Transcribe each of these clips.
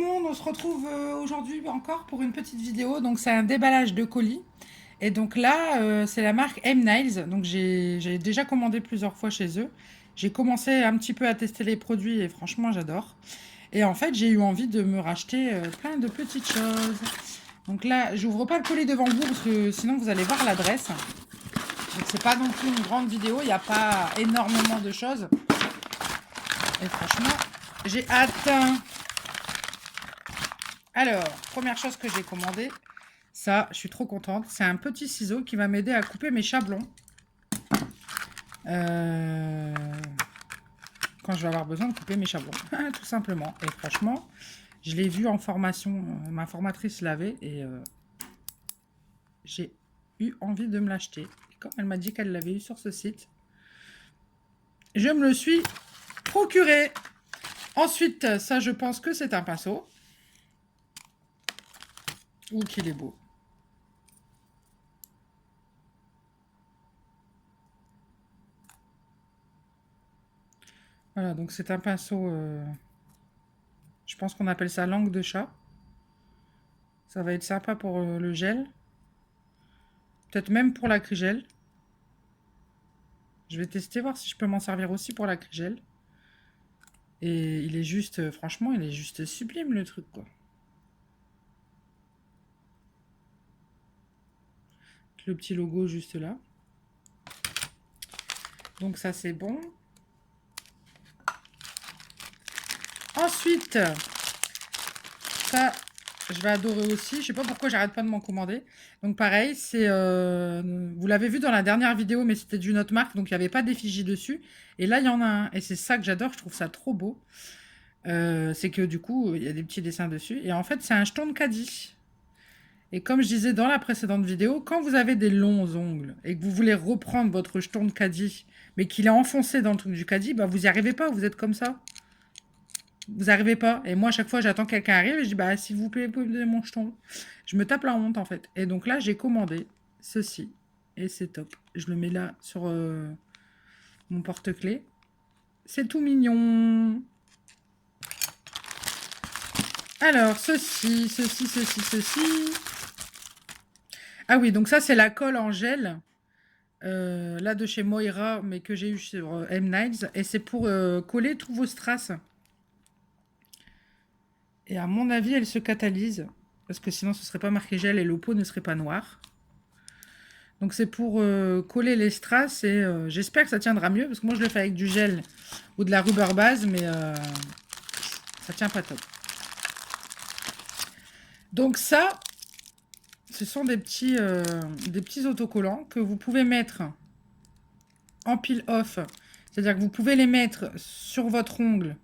monde, on se retrouve aujourd'hui encore pour une petite vidéo. Donc c'est un déballage de colis. Et donc là, c'est la marque M-Niles. Donc j'ai déjà commandé plusieurs fois chez eux. J'ai commencé un petit peu à tester les produits et franchement j'adore. Et en fait j'ai eu envie de me racheter plein de petites choses. Donc là, j'ouvre pas le colis devant vous parce que sinon vous allez voir l'adresse. Donc c'est pas non plus une grande vidéo, il n'y a pas énormément de choses. Et franchement, j'ai hâte. Alors, première chose que j'ai commandé, ça, je suis trop contente. C'est un petit ciseau qui va m'aider à couper mes chablons. Euh, Quand je vais avoir besoin de couper mes chablons, tout simplement. Et franchement, je l'ai vu en formation, ma formatrice l'avait et j'ai eu envie de me l'acheter. Quand elle m'a dit qu'elle l'avait eu sur ce site, je me le suis procuré. Ensuite, ça, je pense que c'est un pinceau. Ouh, qu'il est beau. Voilà, donc c'est un pinceau, je pense qu'on appelle ça langue de chat. Ça va être sympa pour le gel. Peut-être même pour l'acrygel. Je vais tester, voir si je peux m'en servir aussi pour l'acrygel. Et il est juste, franchement, il est juste sublime le truc, quoi. Le petit logo juste là. Donc ça, c'est bon. Ensuite, ça, je vais adorer aussi. Je sais pas pourquoi j'arrête pas de m'en commander. Donc pareil, c'est, vous l'avez vu dans la dernière vidéo, mais c'était d'une autre marque, donc il n'y avait pas d'effigie dessus. Et là, il y en a un. Et c'est ça que j'adore, je trouve ça trop beau. C'est que du coup, il y a des petits dessins dessus. Et en fait, c'est un jeton de caddie. Et comme je disais dans la précédente vidéo, quand vous avez des longs ongles et que vous voulez reprendre votre jeton de caddie, mais qu'il est enfoncé dans le truc du caddie, bah vous n'y arrivez pas, vous êtes comme ça. Vous n'arrivez pas. Et moi, à chaque fois, j'attends que quelqu'un arrive et je dis, bah s'il vous plaît, vous pouvez me donner mon jeton. Je me tape la honte en fait. Et donc là, j'ai commandé ceci. Et c'est top. Je le mets là sur mon porte-clés. C'est tout mignon. Alors, ceci. Ah oui, donc ça, c'est la colle en gel. Là, de chez Moira, mais que j'ai eu sur M-Niles. Et c'est pour coller tous vos strass. Et à mon avis, elle se catalyse. Parce que sinon, ce serait pas marqué gel et le pot ne serait pas noir. Donc, c'est pour coller les strass. Et j'espère que ça tiendra mieux. Parce que moi, je le fais avec du gel ou de la rubber base. Mais ça tient pas top. Donc ça, ce sont des petits autocollants que vous pouvez mettre en peel off. C'est-à-dire que vous pouvez les mettre sur votre ongle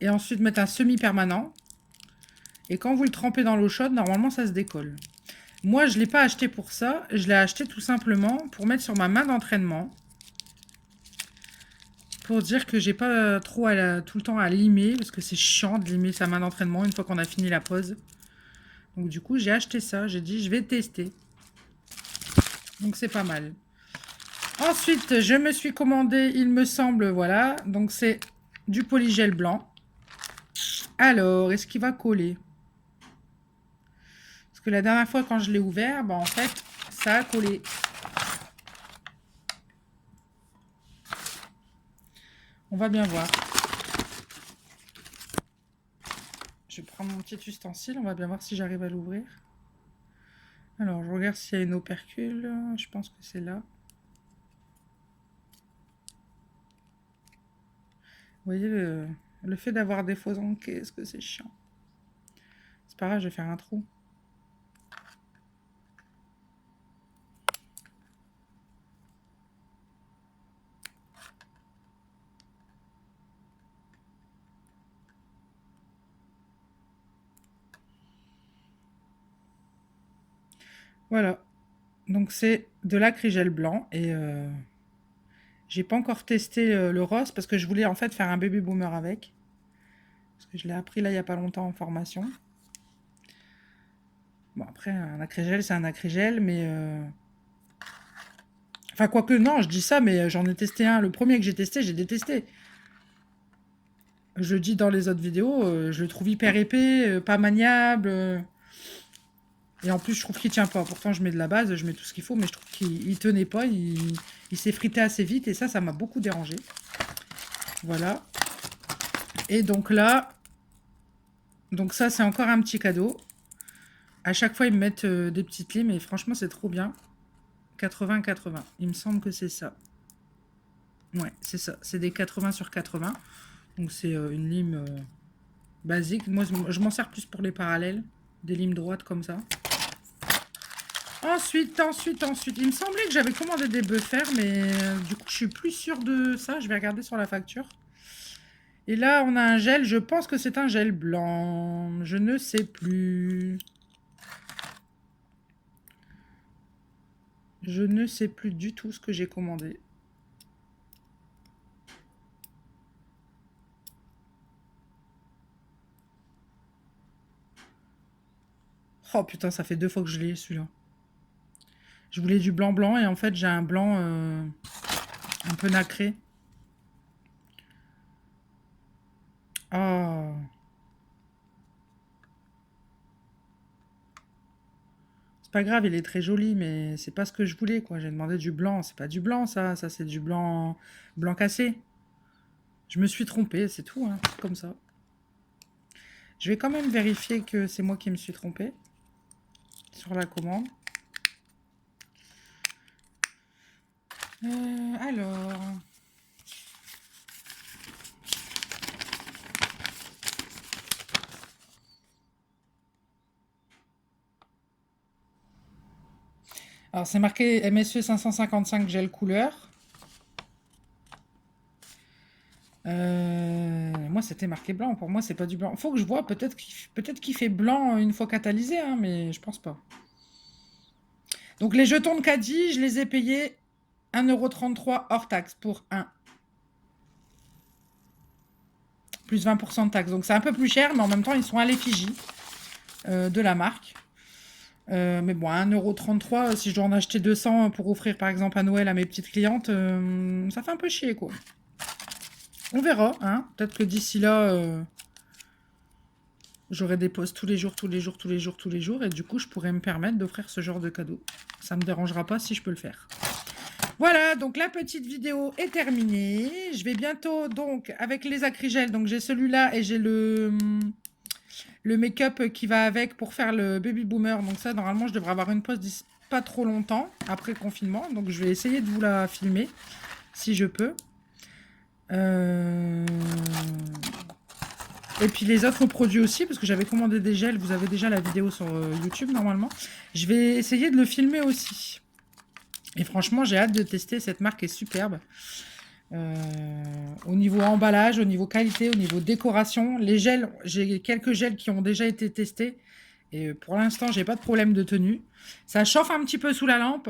et ensuite mettre un semi-permanent. Et quand vous le trempez dans l'eau chaude, normalement, ça se décolle. Moi, je ne l'ai pas acheté pour ça. Je l'ai acheté tout simplement pour mettre sur ma main d'entraînement. Pour dire que j'ai pas trop tout le temps à limer. Parce que c'est chiant de limer sa main d'entraînement une fois qu'on a fini la pause. Donc du coup, j'ai acheté ça. J'ai dit, je vais tester. Donc c'est pas mal. Ensuite, je me suis commandé, il me semble, voilà. Donc c'est du polygel blanc. Alors, est-ce qu'il va coller? Parce que la dernière fois, quand je l'ai ouvert, bah, en fait, ça a collé. On va bien voir. Je vais prendre mon petit ustensile. On va bien voir si j'arrive à l'ouvrir. Alors, je regarde s'il y a une opercule. Je pense que c'est là. Vous voyez, le fait d'avoir des faux ongles, qu'est-ce que c'est chiant. C'est pas grave, je vais faire un trou. Voilà. Donc, c'est de l'acrygel blanc. Et j'ai pas encore testé le rose parce que je voulais en fait faire un baby boomer avec. Parce que je l'ai appris là il y a pas longtemps en formation. Bon, après, un acrygel, c'est un acrygel, mais... Enfin, quoique, non, je dis ça, mais j'en ai testé un. Le premier que j'ai testé, j'ai détesté. Je dis dans les autres vidéos, je le trouve hyper épais, pas maniable. Et en plus, je trouve qu'il tient pas. Pourtant, je mets de la base, je mets tout ce qu'il faut, mais je trouve qu'il tenait pas. Il s'est frité assez vite et ça m'a beaucoup dérangé. Voilà. Et donc là, donc ça, c'est encore un petit cadeau. À chaque fois, ils me mettent des petites limes et franchement, c'est trop bien. 80-80. Il me semble que c'est ça. Ouais, c'est ça. C'est des 80 sur 80. Donc c'est une lime basique. Moi, je m'en sers plus pour les parallèles. Des limes droites comme ça. Ensuite. Il me semblait que j'avais commandé des buffers, mais du coup, je suis plus sûre de ça. Je vais regarder sur la facture. Et là, on a un gel. Je pense que c'est un gel blanc. Je ne sais plus. Je ne sais plus du tout ce que j'ai commandé. Oh putain, ça fait 2 fois que je l'ai, celui-là. Je voulais du blanc et en fait, j'ai un blanc un peu nacré. Oh. C'est pas grave, il est très joli, mais c'est pas ce que je voulais, quoi. J'ai demandé du blanc. C'est pas du blanc, ça. Ça, c'est du blanc cassé. Je me suis trompée, c'est tout, hein. C'est comme ça. Je vais quand même vérifier que c'est moi qui me suis trompée sur la commande. Alors... Alors, c'est marqué MSE 555 gel couleur. Moi, c'était marqué blanc. Pour moi, c'est pas du blanc. Faut que je vois. Peut-être qu'il fait blanc une fois catalysé, hein, mais je pense pas. Donc, les jetons de caddie, je les ai payés 1,33 € hors taxe pour un. Plus 20% de taxe. Donc, c'est un peu plus cher, mais en même temps, ils sont à l'effigie de la marque. Mais bon, 1,33 €, si je dois en acheter 200 pour offrir par exemple à Noël à mes petites clientes, ça fait un peu chier, quoi. On verra, hein. Peut-être que d'ici là, j'aurai des posts tous les jours, et du coup, je pourrais me permettre d'offrir ce genre de cadeau. Ça me dérangera pas si je peux le faire. Voilà, donc la petite vidéo est terminée. Je vais bientôt, donc, avec les acrygels, donc j'ai celui-là et j'ai le make-up qui va avec pour faire le baby boomer. Donc ça, normalement, je devrais avoir une pause d'ici pas trop longtemps, après le confinement. Donc je vais essayer de vous la filmer, si je peux. Et puis les autres produits aussi, parce que j'avais commandé des gels. Vous avez déjà la vidéo sur YouTube, normalement. Je vais essayer de le filmer aussi. Et franchement, j'ai hâte de tester. Cette marque est superbe. Au niveau emballage, au niveau qualité, au niveau décoration. Les gels, j'ai quelques gels qui ont déjà été testés. Et pour l'instant, j'ai pas de problème de tenue. Ça chauffe un petit peu sous la lampe.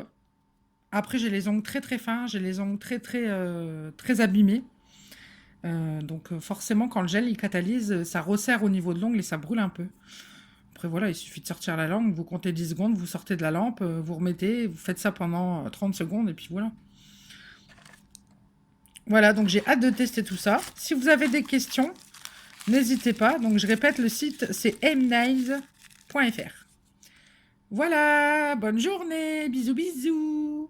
Après, j'ai les ongles très très fins. J'ai les ongles très abîmés. Donc forcément, quand le gel il catalyse, ça resserre au niveau de l'ongle et ça brûle un peu. Après voilà, il suffit de sortir la langue, vous comptez 10 secondes, vous sortez de la lampe, vous remettez, vous faites ça pendant 30 secondes et puis voilà. Voilà, donc j'ai hâte de tester tout ça. Si vous avez des questions, n'hésitez pas. Donc je répète, le site c'est mnails.fr. Voilà, bonne journée, bisous bisous.